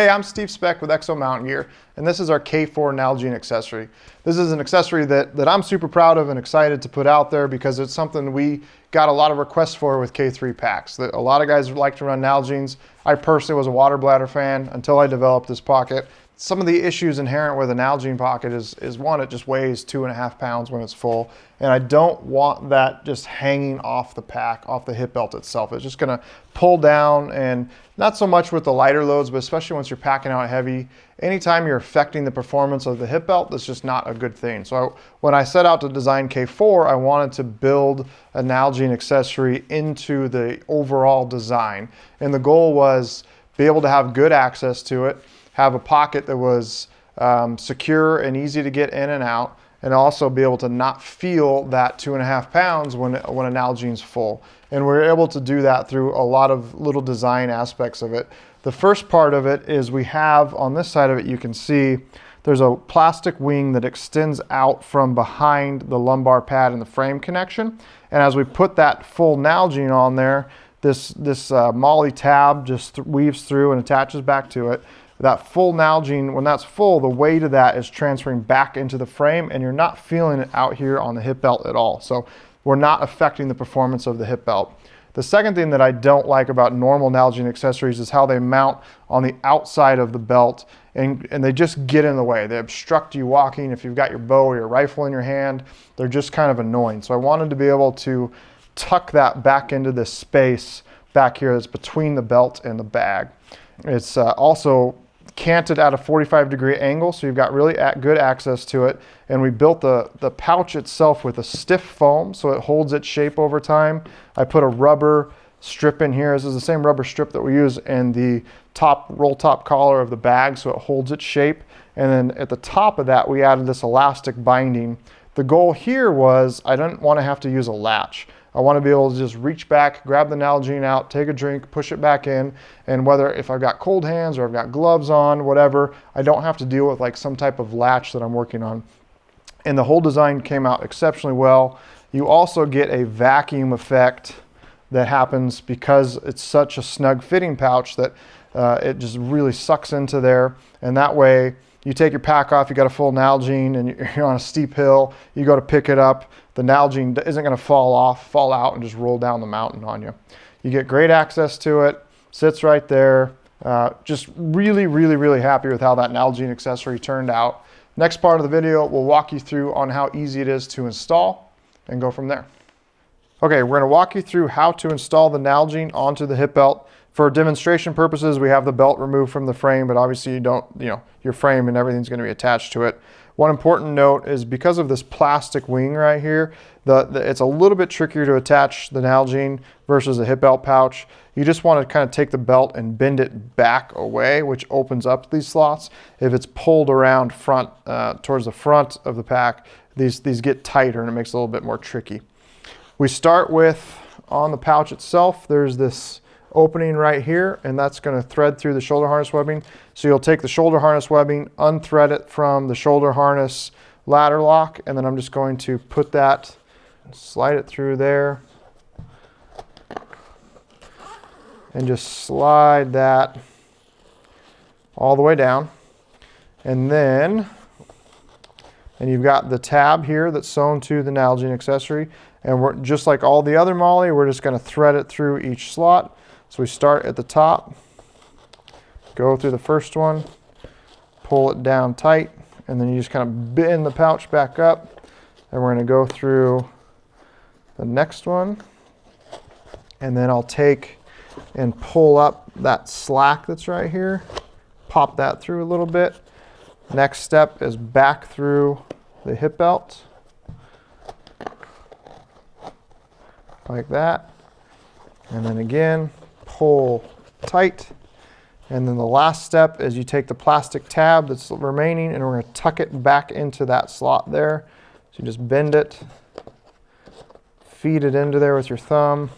Hey, I'm Steve Speck with Exo Mountain Gear, and this is our K4 Nalgene accessory. This is an accessory that I'm super proud of and excited to put out there because it's something we got a lot of requests for with K3 packs. A lot of guys like to run Nalgenes. I personally was a water bladder fan until I developed this pocket. Some of the issues inherent with a Nalgene pocket is one, it just weighs 2.5 pounds when it's full. And I don't want that just hanging off the pack, off the hip belt itself. It's just gonna pull down, and not so much with the lighter loads, but especially once you're packing out heavy, anytime you're affecting the performance of the hip belt, that's just not a good thing. So when I set out to design K4, I wanted to build a Nalgene accessory into the overall design. And the goal was be able to have good access to it, have a pocket that was secure and easy to get in and out, and also be able to not feel that 2.5 pounds when a Nalgene's full. And we're able to do that through a lot of little design aspects of it. The first part of it is we have, on this side of it, you can see there's a plastic wing that extends out from behind the lumbar pad and the frame connection. And as we put that full Nalgene on there, this MOLLE tab just weaves through and attaches back to it. That full Nalgene, when that's full, the weight of that is transferring back into the frame, and you're not feeling it out here on the hip belt at all. So we're not affecting the performance of the hip belt. The second thing that I don't like about normal Nalgene accessories is how they mount on the outside of the belt, and they just get in the way. They obstruct you walking. If you've got your bow or your rifle in your hand, they're just kind of annoying. So I wanted to be able to tuck that back into this space back here that's between the belt and the bag. It's also canted at a 45-degree angle, so you've got really good access to it. And we built the pouch itself with a stiff foam so it holds its shape over time. I put a rubber strip in here. This is the same rubber strip that we use in the roll top collar of the bag, so it holds its shape. And then at the top of that, we added this elastic binding. The goal here was I didn't want to have to use a latch. I want to be able to just reach back, grab the Nalgene out, take a drink, push it back in, and whether if I've got cold hands or I've got gloves on, whatever, I don't have to deal with like some type of latch that I'm working on. And the whole design came out exceptionally well. You also get a vacuum effect that happens because it's such a snug fitting pouch that it just really sucks into there. And that way, you take your pack off, you got a full Nalgene, and you're on a steep hill, you go to pick it up, the Nalgene isn't gonna fall out and just roll down the mountain on you. You get great access to it, sits right there. Just really, really, really happy with how that Nalgene accessory turned out. Next part of the video, we'll walk you through on how easy it is to install and go from there. Okay, we're gonna walk you through how to install the Nalgene onto the hip belt. For demonstration purposes, we have the belt removed from the frame, but obviously you don't, your frame and everything's gonna be attached to it. One important note is because of this plastic wing right here, it's a little bit trickier to attach the Nalgene versus a hip belt pouch. You just wanna kind of take the belt and bend it back away, which opens up these slots. If it's pulled around towards the front of the pack, these get tighter and it makes it a little bit more tricky. We start with, on the pouch itself, there's this opening right here, and that's going to thread through the shoulder harness webbing. So you'll take the shoulder harness webbing, unthread it from the shoulder harness ladder lock, and then I'm just going to put that, slide it through there, and just slide that all the way down. And you've got the tab here that's sewn to the Nalgene accessory, and we're just like all the other MOLLE, we're just going to thread it through each slot. So we start at the top, go through the first one, pull it down tight, and then you just kind of bend the pouch back up. And we're going to go through the next one, and then I'll take and pull up that slack that's right here, pop that through a little bit. Next step is back through the hip belt, like that, and then again, pull tight. And then the last step is you take the plastic tab that's remaining and we're going to tuck it back into that slot there. So you just bend it, feed it into there with your thumb,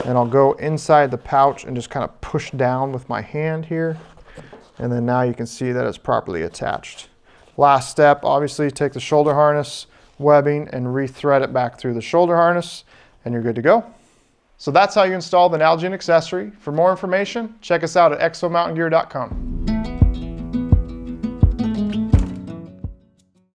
and I'll go inside the pouch and just kind of push down with my hand here. And then now you can see that it's properly attached. Last step, obviously take the shoulder harness webbing and rethread it back through the shoulder harness, and you're good to go. So that's how you install the Nalgene accessory. For more information, check us out at exomountaingear.com.